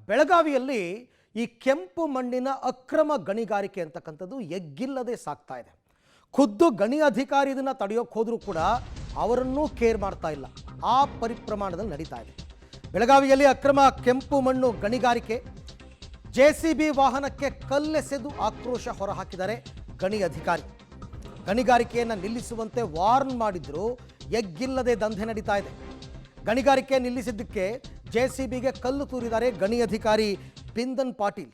ಬೆಳಗಾವಿಯಲ್ಲಿ ಈ ಕೆಂಪು ಮಣ್ಣಿನ ಅಕ್ರಮ ಗಣಿಗಾರಿಕೆ ಅಂತಕ್ಕಂಥದ್ದು ಎಗ್ಗಿಲ್ಲದೆ ಸಾಗ್ತಾ ಇದೆ. ಖುದ್ದು ಗಣಿ ಅಧಿಕಾರಿ ಇದನ್ನು ತಡೆಯೋಕೆ ಹೋದರೂ ಕೂಡ ಅವರನ್ನೂ ಕೇರ್ ಮಾಡ್ತಾ ಇಲ್ಲ. ಆ ಪರಿಪ್ರಮಾಣದಲ್ಲಿ ನಡೀತಾ ಇದೆ. ಬೆಳಗಾವಿಯಲ್ಲಿ ಅಕ್ರಮ ಕೆಂಪು ಮಣ್ಣು ಗಣಿಗಾರಿಕೆ, JCB ವಾಹನಕ್ಕೆ ಕಲ್ಲೆಸೆದು ಆಕ್ರೋಶ ಹೊರಹಾಕಿದ್ದಾರೆ ಗಣಿ ಅಧಿಕಾರಿ. ಗಣಿಗಾರಿಕೆಯನ್ನು ನಿಲ್ಲಿಸುವಂತೆ ವಾರ್ನ್ ಮಾಡಿದ್ರು, ಎಗ್ಗಿಲ್ಲದೆ ದಂಧೆ ನಡೀತಾ ಇದೆ. ಗಣಿಗಾರಿಕೆ ನಿಲ್ಲಿಸಿದ್ದಕ್ಕೆ JCBಗೆ ಕಲ್ಲು ತೂರಿದ್ದಾರೆ ಗಣಿ ಅಧಿಕಾರಿ ಬಿಂದನ್ ಪಾಟೀಲ್.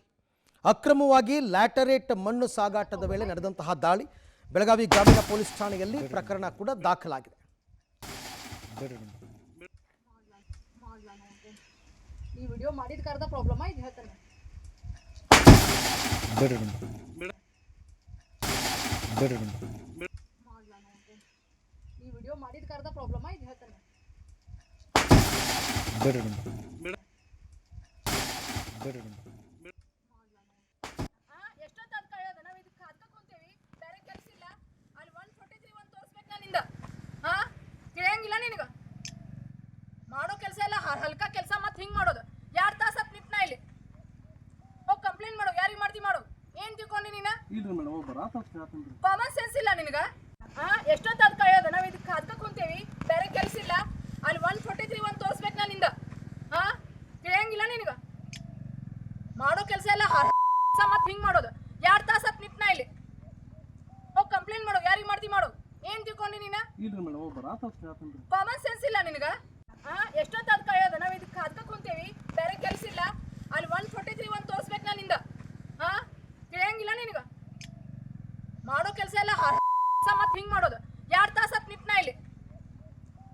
ಅಕ್ರಮವಾಗಿ ಲ್ಯಾಟರೇಟ್ ಮಣ್ಣು ಸಾಗಾಟದ ವೇಳೆ ನಡೆದಂತಹ ದಾಳಿ. ಬೆಳಗಾವಿ ಗ್ರಾಮೀಣ ಪೊಲೀಸ್ ಠಾಣೆಯಲ್ಲಿ ಪ್ರಕರಣ ಕೂಡ ದಾಖಲಾಗಿದೆ. ಈ ವಿಡಿಯೋ ಮಾಡಿದ ಕಾರಣ ಪ್ರಾಬ್ಲಮ್ ಆಯ್ತು ಹೇಳ್ತಾನೆ. ಈ ವಿಡಿಯೋ ಮಾಡಿದ ಕಾರಣ ಪ್ರಾಬ್ಲಮ್ ಆಯ್ತು ಹೇಳ್ತಾನೆ. ಎಷ್ಟೊತ್ತಾದ ಕಾಯೋದ ನಾವು ಇದಕ್ಕೆ ಹತ್ತಕ್ಕೆ ಕುಂತೀವಿ, ಬೇರೆ ಕೆಲಸ ಇಲ್ಲ. ಅಲ್ಲಿ 143 ಒಂದು ತೋರಿಸ್ಬೇಕು ನಾನಿಂದ. ತಿಳಿಯಂಗಿಲ್ಲ ನಿನಗೆ ಮಾಡೋ ಕೆಲಸ ಎಲ್ಲ ಹಲ್ಕ ಕೆಲಸ. ಮತ್ತೆ ಹಿಂಗೆ ಮಾಡೋದು 2 ತಾಸು ಹತ್ತು ನಿಂತ ಇಲ್ಲಿ ಹೋಗಿ ಕಂಪ್ಲೇಂಟ್ ಮಾಡೋ. ಯಾರಿಗೆ ಮಾಡ್ತಿ ಮಾಡು. ಏನು ತಿಳ್ಕೊಂಡು ನೀನು? ಕಾಮನ್ ಸೆನ್ಸ್ ಇಲ್ಲ ನಿನಗೆ? ಎಷ್ಟೊತ್ತಾದ ಕಾಯೋದ ನಾವು ಇದಕ್ಕೆ ಹತ್ತಕ್ಕೆ ಕುಂತೀವಿ, ಬೇರೆ ಕೆಲಸ ಇಲ್ಲ. ಅಲ್ಲಿ 143 ಒಂದು ತೋರಿಸ್ಬೇಕು ನಾನಿಂದ. ತಿಳಿಯಂಗಿಲ್ಲ ನಿನಗೆ ಮಾಡೋ ಕೆಲಸ ಎಲ್ಲ ಮತ್ತೆ ಹಿಂಗೆ ಮಾಡೋದು 2 ತಾಸು ಹತ್ತು ನಿಂತ ಇಲ್ಲಿ ಹೋಗಿ ಕಂಪ್ಲೇಂಟ್ ಮಾಡೋ. ಯಾರಿಗೆ ಮಾಡ್ತಿ ಮಾಡು. ಏನು ತಿಳ್ಕೊಂಡು ನೀನು? ಕಾಮನ್ ಸೆನ್ಸ್ ಇಲ್ಲ ನಿನಗೆ? ಎಷ್ಟೊತ್ತಾದ ಕಾಯೋದ ನಾವು ಇದಕ್ಕೆ ಹತ್ತಕ್ಕೆ ಕುಂತೀವಿ, ಬೇರೆ ಕೆಲಸ ಇಲ್ಲ. ಅಲ್ಲಿ 143 ಒಂದು ತೋರಿಸ್ಬೇಕು ನಾನಿಂದ. ತಿಳಿಯಂಗಿಲ್ಲ ನಿನಗೆ ಮಾಡೋ ಕೆಲಸ ಎಲ್ಲ ಮತ್ತೆ ಹಿಂಗೆ ಮಾಡೋದು 2 ತಾಸು ಹತ್ತು ನಿಂತ ಇಲ್ಲಿ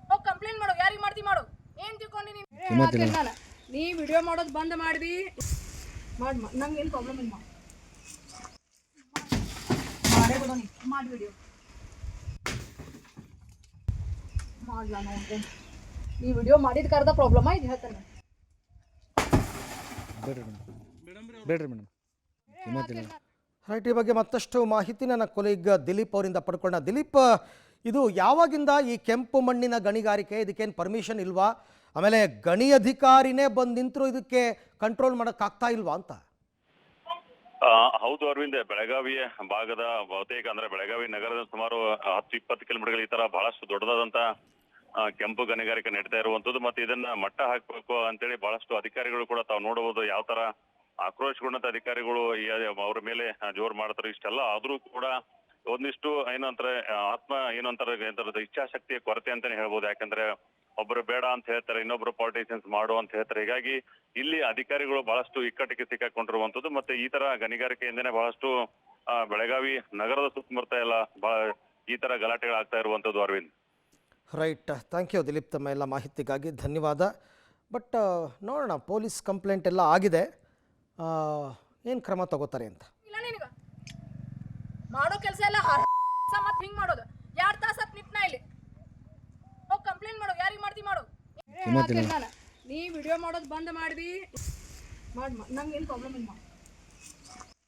ಹೋಗಿ ಕಂಪ್ಲೇಂಟ್ ಮಾಡೋ. ಯಾರಿಗೆ ಮಾಡ್ತಿ ಮಾಡು. ಏನು ತಿಳ್ಕೊಂಡು ನೀನು? ನೀ ವಿಡಿಯೋ ಮಾಡೋದು ಬಂದ್ ಮಾಡಿದಿ ಮಾಡಿ. ನಂಗೆ ಏನು ಪ್ರಾಬ್ಲಮ್ ಇಲ್ಲ. ಮಾಡಿ ವಿಡಿಯೋ ಮಾಡ್ಲಾ ನೋಡ್ದೆ. ಈ ವಿಡಿಯೋ ಮಾಡಿದ ಕಾರಣ ಪ್ರಾಬ್ಲಮ್ ಆಯ್ತು ಹೇಳ್ತಾನೆ. ರೈಟ್, ಈ ಬಗ್ಗೆ ಮತ್ತಷ್ಟು ಮಾಹಿತಿ ನನ್ನ ಕೊಲೀಗ್ ದಿಲೀಪ್ ಅವರಿಂದ ಪಡ್ಕೊಂಡ. ದಿಲೀಪ್, ಇದು ಯಾವಾಗಿಂದ ಈ ಕೆಂಪು ಮಣ್ಣಿನ ಗಣಿಗಾರಿಕೆ? ಇದಕ್ಕೇನು ಪರ್ಮಿಷನ್ ಇಲ್ವಾ? ಆಮೇಲೆ ಗಣಿ ಅಧಿಕಾರಿನೇ ಬಂದು ನಿಂತರು ಇದಕ್ಕೆ ಕಂಟ್ರೋಲ್ ಮಾಡೋಕ್ಕಾಗ್ತಾ ಇಲ್ವಾ ಅಂತ? ಹೌದು ಅರವಿಂದ್, ಬೆಳಗಾವಿಯ ಭಾಗದ ಬಹುತೇಕ ಅಂದ್ರೆ ಬೆಳಗಾವಿ ನಗರದ ಸುಮಾರು 10-20 ಕಿಲೋಮೀಟರ್ ಈ ತರ ಬಹಳಷ್ಟು ದೊಡ್ಡದಾದಂತ ಕೆಂಪು ಗಣಿಗಾರಿಕೆ ನಡೀತಾ ಇರುವಂತದ್ದು. ಮತ್ತೆ ಇದನ್ನ ಮಟ್ಟ ಹಾಕಬೇಕು ಅಂತೇಳಿ ಬಹಳಷ್ಟು ಅಧಿಕಾರಿಗಳು ಕೂಡ ತಾವು ನೋಡಬಹುದು ಯಾವ ತರ ಆಕ್ರೋಶಗೊಂಡಂತ ಅಧಿಕಾರಿಗಳು ಅವ್ರ ಮೇಲೆ ಜೋರ್ ಮಾಡ್ತಾರೆ. ಇಷ್ಟೆಲ್ಲ ಆದ್ರೂ ಕೂಡ ಒಂದಿಷ್ಟು ಏನಂತಾರೆ ಇಚ್ಛಾಶಕ್ತಿಯ ಕೊರತೆ ಅಂತಾನೆ ಹೇಳ್ಬೋದು. ಯಾಕಂದ್ರೆ ಒಬ್ರು ಬೇಡ ಅಂತ ಹೇಳ್ತಾರೆ, ಇನ್ನೊಬ್ರು ಪಾಲಿಟಿಷಿಯನ್ಸ್ ಮಾಡು ಅಂತ ಹೇಳ್ತಾರೆ. ಹೀಗಾಗಿ ಇಲ್ಲಿ ಅಧಿಕಾರಿಗಳು ಬಹಳಷ್ಟು ಇಕ್ಕಟ್ಟಿಗೆ ಸಿಕ್ಕಾಕೊಂಡಿರುವಂತದ್ದು. ಮತ್ತೆ ಈ ತರ ಗಣಿಗಾರಿಕೆಯಿಂದನೇ ಬಹಳಷ್ಟು ಬೆಳಗಾವಿ ನಗರದ ಸುತ್ತಮುತ್ತ ಎಲ್ಲ ಈ ತರ ಗಲಾಟೆಗಳಾಗ್ತಾ ಇರುವಂತದ್ದು Arvind. Right, thank you Dilip, ತಮ್ಮ ಎಲ್ಲ ಮಾಹಿತಿಗಾಗಿ ಧನ್ಯವಾದ. ಬಟ್ ನೋಡೋಣ, ಪೊಲೀಸ್ ಕಂಪ್ಲೇಂಟ್ ಎಲ್ಲ ಆಗಿದೆ, ಏನು ಕ್ರಮ ತಗೋತಾರೆ ಅಂತ. ಇಲ್ಲ ನಿನಗೆ ಮಾಡೋ ಕೆಲಸ ಎಲ್ಲ ಮತ್ತೆ ಹಿಂಗೆ ಮಾಡೋದು 2 ತಾಸು ಹತ್ತು ನಿಂತ ಇಲ್ಲಿ ಹೋಗಿ ಕಂಪ್ಲೇಂಟ್ ಮಾಡೋ. ಯಾರಿಗೆ ಮಾಡ್ತಿ ಮಾಡು. ನೀ ವಿಡಿಯೋ ಮಾಡೋದು ಬಂದ್ ಮಾಡಿದಿ ಮಾಡಿ. ನಂಗೆ ಏನು ಪ್ರಾಬ್ಲಮ್ ಇಲ್ಲ.